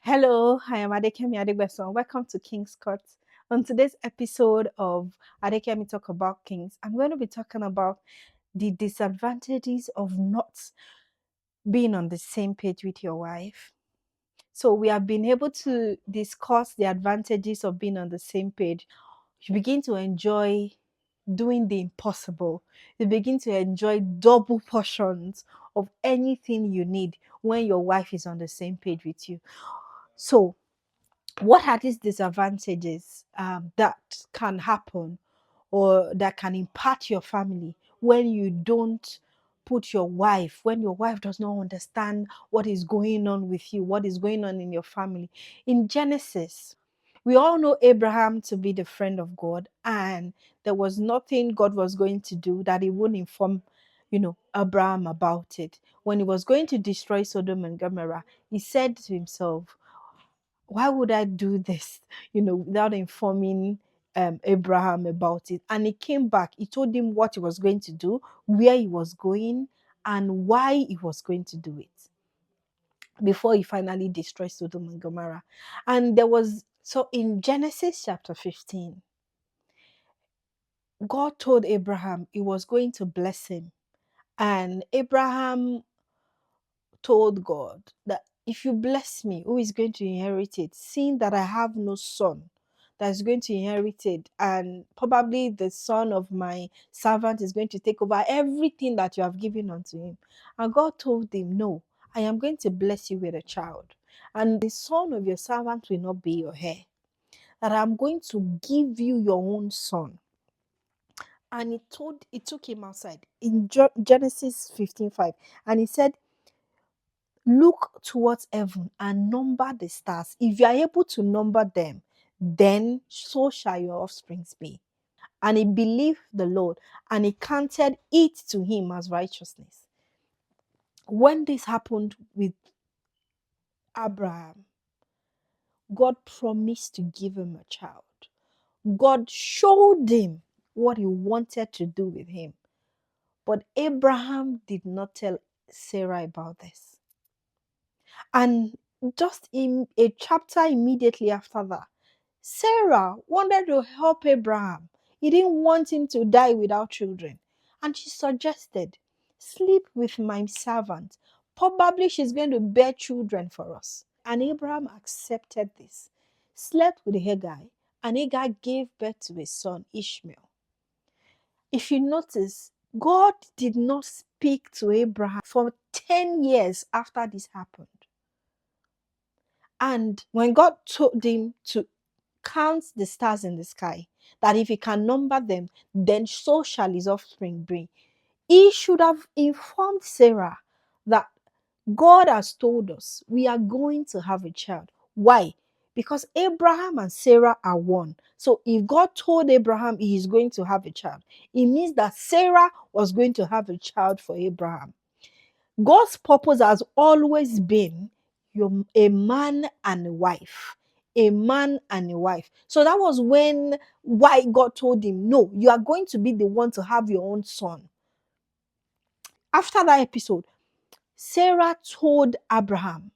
Hello, I am Adekemi Adegbeson. Welcome to King's Court. On today's episode of Adekemi Talk About Kings, I'm going to be talking about the disadvantages of not being on the same page with your wife. So we have been able to discuss the advantages of being on the same page. You begin to enjoy doing the impossible. You begin to enjoy double portions of anything you need when your wife is on the same page with you. So what are these disadvantages that can happen or that can impact your family when you don't put when your wife does not understand what is going on with you, what is going on in your family? In Genesis, we all know Abraham to be the friend of God, and there was nothing God was going to do that he wouldn't inform Abraham about it. When he was going to destroy Sodom and Gomorrah, he said to himself, why would I do this, without informing Abraham about it? And he came back. He told him what he was going to do, where he was going, and why he was going to do it before he finally destroyed Sodom and Gomorrah. And so in Genesis chapter 15, God told Abraham he was going to bless him. And Abraham told God that if you bless me, who is going to inherit it? Seeing that I have no son that is going to inherit it, and probably the son of my servant is going to take over everything that you have given unto him. And God told him, no, I am going to bless you with a child, and the son of your servant will not be your heir, that I'm going to give you your own son. And he took him outside in Genesis 15:5, and he said, look towards heaven and number the stars. If you are able to number them, then so shall your offsprings be. And he believed the Lord, and he counted it to him as righteousness. When this happened with Abraham, God promised to give him a child. God showed him what he wanted to do with him. But Abraham did not tell Sarah about this. And just in a chapter immediately after that, Sarah wanted to help Abraham. He didn't want him to die without children. And she suggested, sleep with my servant. Probably she's going to bear children for us. And Abraham accepted this, slept with Hagar, and Hagar gave birth to a son, Ishmael. If you notice, God did not speak to Abraham for 10 years after this happened. And when God told him to count the stars in the sky, that if he can number them, then so shall his offspring be, he should have informed Sarah that God has told us we are going to have a child. Why? Because Abraham and Sarah are one. So if God told Abraham he is going to have a child, it means that Sarah was going to have a child for Abraham. God's purpose has always been a man and a wife. A man and a wife. So that was why God told him, no, you are going to be the one to have your own son. After that episode, Sarah told Abraham,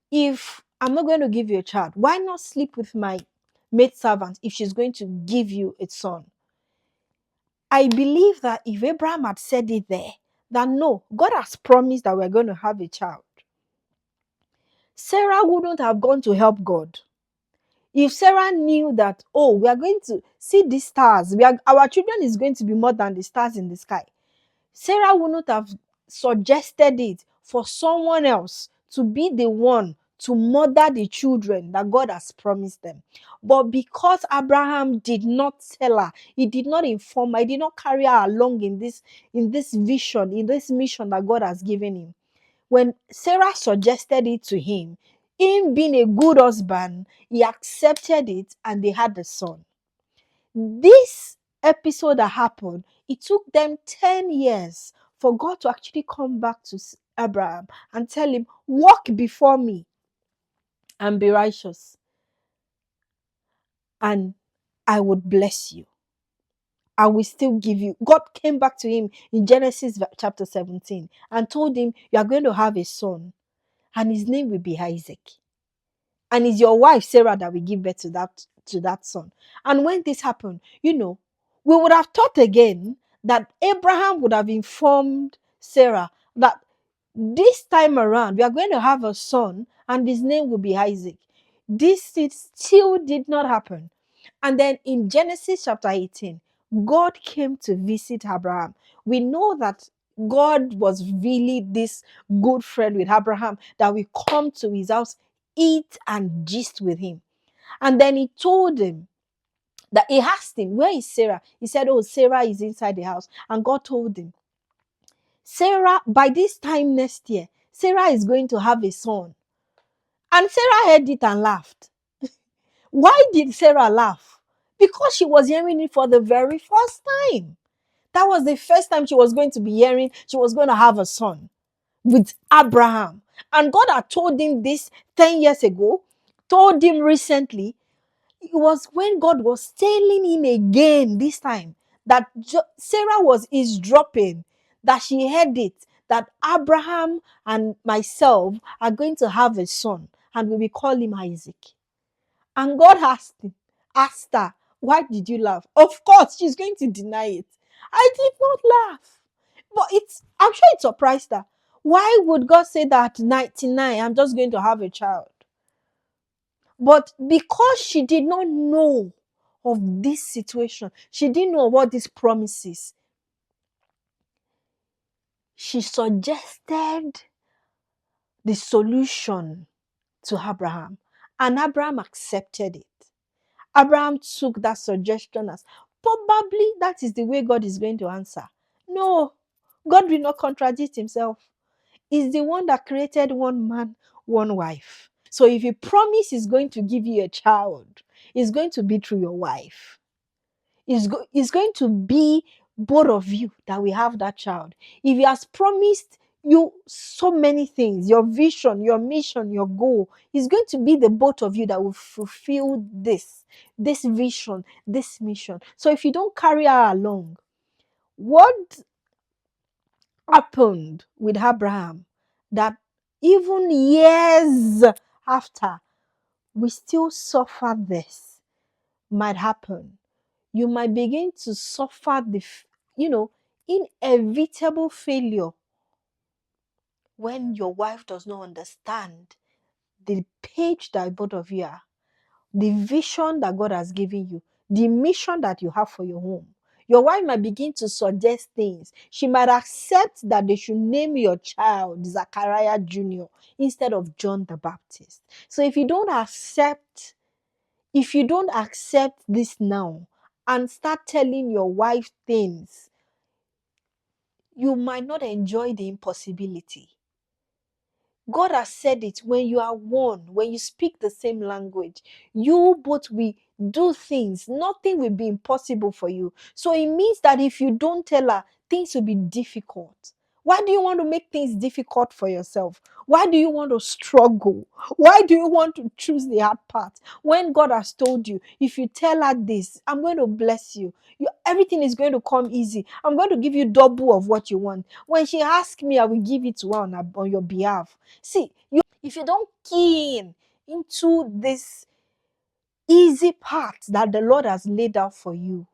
if I'm not going to give you a child, why not sleep with my maidservant if she's going to give you a son? I believe that if Abraham had said it there, that no, God has promised that we're going to have a child, Sarah wouldn't have gone to help God. If Sarah knew that, oh, we are going to see these stars, our children is going to be more than the stars in the sky, Sarah wouldn't have suggested it for someone else to be the one to mother the children that God has promised them. But because Abraham did not tell her, he did not inform her, he did not carry her along in this vision, in this mission that God has given him. When Sarah suggested it to him, being a good husband, he accepted it and they had a son. This episode that happened, it took them 10 years for God to actually come back to Abraham and tell him, walk before me and be righteous, and I would bless you. I will still give you. God came back to him in Genesis chapter 17 and told him, you are going to have a son, and his name will be Isaac. and it's your wife Sarah that will give birth to that son. And when this happened, we would have thought again that Abraham would have informed Sarah that this time around we are going to have a son and his name will be Isaac. This still did not happen. And then in Genesis chapter 18, God came to visit Abraham. We know that God was really this good friend with Abraham that we come to his house, eat and gist with him. And then he told him that he asked him, where is Sarah? He said, oh, Sarah is inside the house. And God told him, Sarah, by this time next year, Sarah is going to have a son. And Sarah heard it and laughed. Why did Sarah laugh? Because she was hearing it for the very first time. That was the first time she was going to be hearing she was going to have a son with Abraham. And God had told him this 10 years ago, told him recently. It was when God was telling him again this time that Sarah was eavesdropping, that she heard it, that Abraham and myself are going to have a son and we will call him Isaac. And God asked her, why did you laugh? Of course, she's going to deny it. I did not laugh. But I'm sure it surprised her. Why would God say that at 99, I'm just going to have a child? But because she did not know of this situation, she didn't know what these promises, she suggested the solution to Abraham. And Abraham accepted it. Abraham took that suggestion as probably that is the way God is going to answer. No, God will not contradict himself. He's the one that created one man, one wife. So if he promised he's going to give you a child, it's going to be through your wife. It's going to be both of you that will have that child. If he has promised you so many things, your vision, your mission, your goal, it's going to be the both of you that will fulfill this vision, this mission. So if you don't carry her along, what happened with Abraham that even years after we still suffer this might happen? You might begin to suffer the inevitable failure when your wife does not understand the page that both of you are, the vision that God has given you, the mission that you have for your home. Your wife might begin to suggest things. She might accept that they should name your child Zachariah Jr. instead of John the Baptist. So if you don't accept this now and start telling your wife things, you might not enjoy the impossibility. God has said it, when you are one, when you speak the same language, you both will do things. Nothing will be impossible for you. So it means that if you don't tell her, things will be difficult. Why do you want to make things difficult for yourself? Why do you want to struggle? Why do you want to choose the hard path? When God has told you, if you tell her this, I'm going to bless you. Everything is going to come easy. I'm going to give you double of what you want. When she asks me, I will give it to her on your behalf. See, if you don't key in into this easy path that the Lord has laid out for you,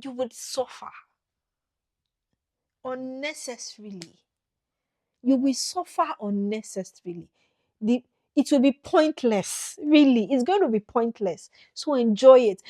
you would suffer unnecessarily. You will suffer unnecessarily. It will be pointless, really. It's going to be pointless. So enjoy it.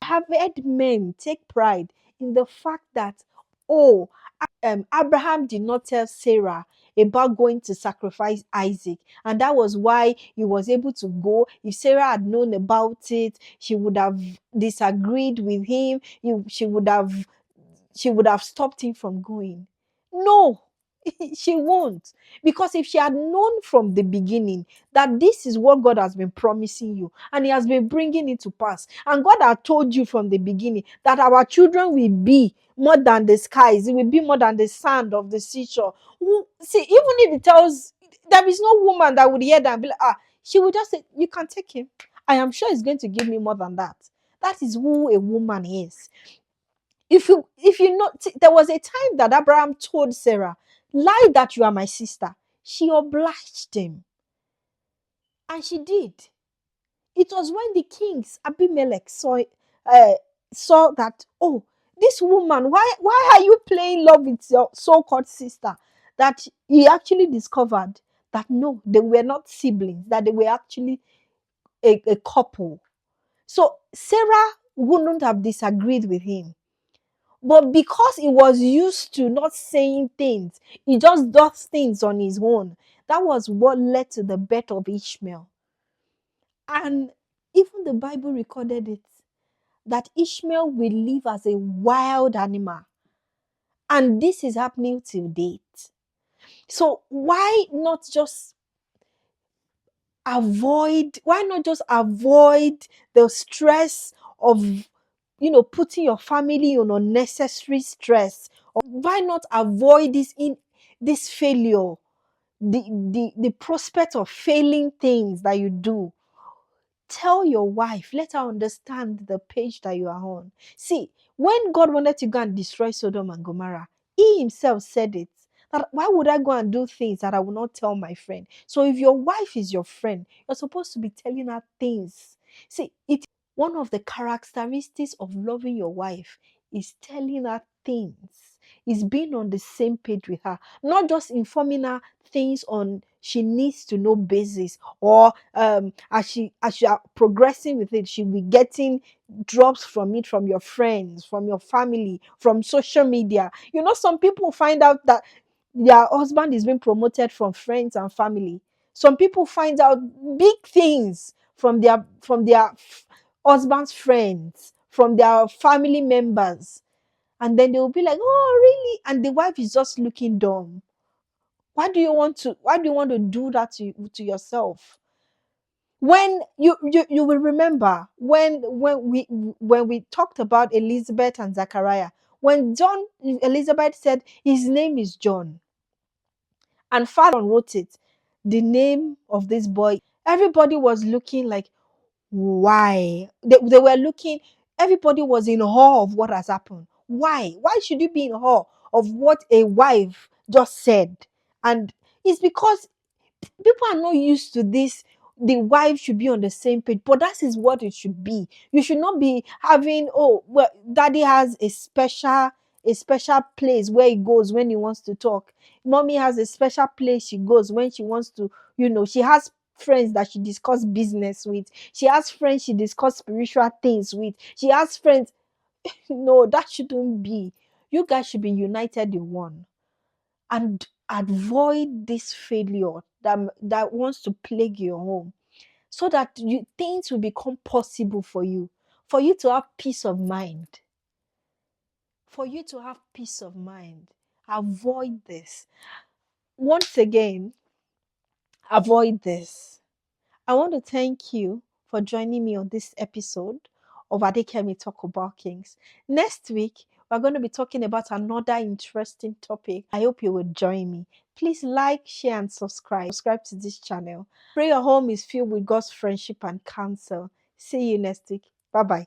I have heard men take pride in the fact that, Abraham did not tell Sarah about going to sacrifice Isaac, and that was why he was able to go. If Sarah had known about it, she would have disagreed with him. She would have stopped him from going. No, she won't. Because if she had known from the beginning that this is what God has been promising you and he has been bringing it to pass, and God had told you from the beginning that our children will be more than the skies, it will be more than the sand of the seashore. See, even if it tells, there is no woman that would hear that and be like, she would just say, you can take him. I am sure he's going to give me more than that. That is who a woman is. If you know, there was a time that Abraham told Sarah, lie that you are my sister. She obliged him. And she did. It was when the kings, Abimelech, uh, saw that, oh, this woman, why are you playing love with your so-called sister? That he actually discovered that no, they were not siblings, that they were actually a couple. So Sarah wouldn't have disagreed with him. But because he was used to not saying things, he just does things on his own. That was what led to the birth of Ishmael. And even the Bible recorded it that Ishmael will live as a wild animal. And this is happening till date. So why not just avoid the stress of putting your family on unnecessary stress? Or why not avoid this failure, the prospect of failing things that you do? Tell your wife, let her understand the page that you are on. See, when God wanted to go and destroy Sodom and Gomorrah, he himself said it. That why would I go and do things that I will not tell my friend? So if your wife is your friend, you're supposed to be telling her things. See, it one of the characteristics of loving your wife is telling her things, is being on the same page with her, not just informing her things on she needs to know basis, or as you are progressing with it, she'll be getting drops from it, from your friends, from your family, from social media. Some people find out that their husband is being promoted from friends and family. Some people find out big things from their husband's friends, from their family members, and then they will be like, oh really? And the wife is just looking dumb. Why do you want to do that to yourself? When you will remember when we talked about Elizabeth and Zachariah, when John Elizabeth said his name is John, and Father wrote it, the name of this boy, everybody was looking like, why? They were looking, everybody was in awe of what has happened. Why should you be in awe of what a wife just said? And it's because people are not used to this. The wife should be on the same page, but that is what it should be. You should not be having, oh well, daddy has a special place where he goes when he wants to talk. Mommy has a special place she goes when she wants to, she has friends that she discuss business with. She has friends she discuss spiritual things with. She has friends. No, that shouldn't be. You guys should be united in one, and avoid this failure that wants to plague your home, so that things will become possible for you to have peace of mind. For you to have peace of mind, avoid this. Once again, avoid this. I want to thank you for joining me on this episode of Adekemi Talk About Kings. Next week, we're going to be talking about another interesting topic. I hope you will join me. Please like, share, and subscribe. Subscribe to this channel. Pray your home is filled with God's friendship and counsel. See you next week. Bye bye.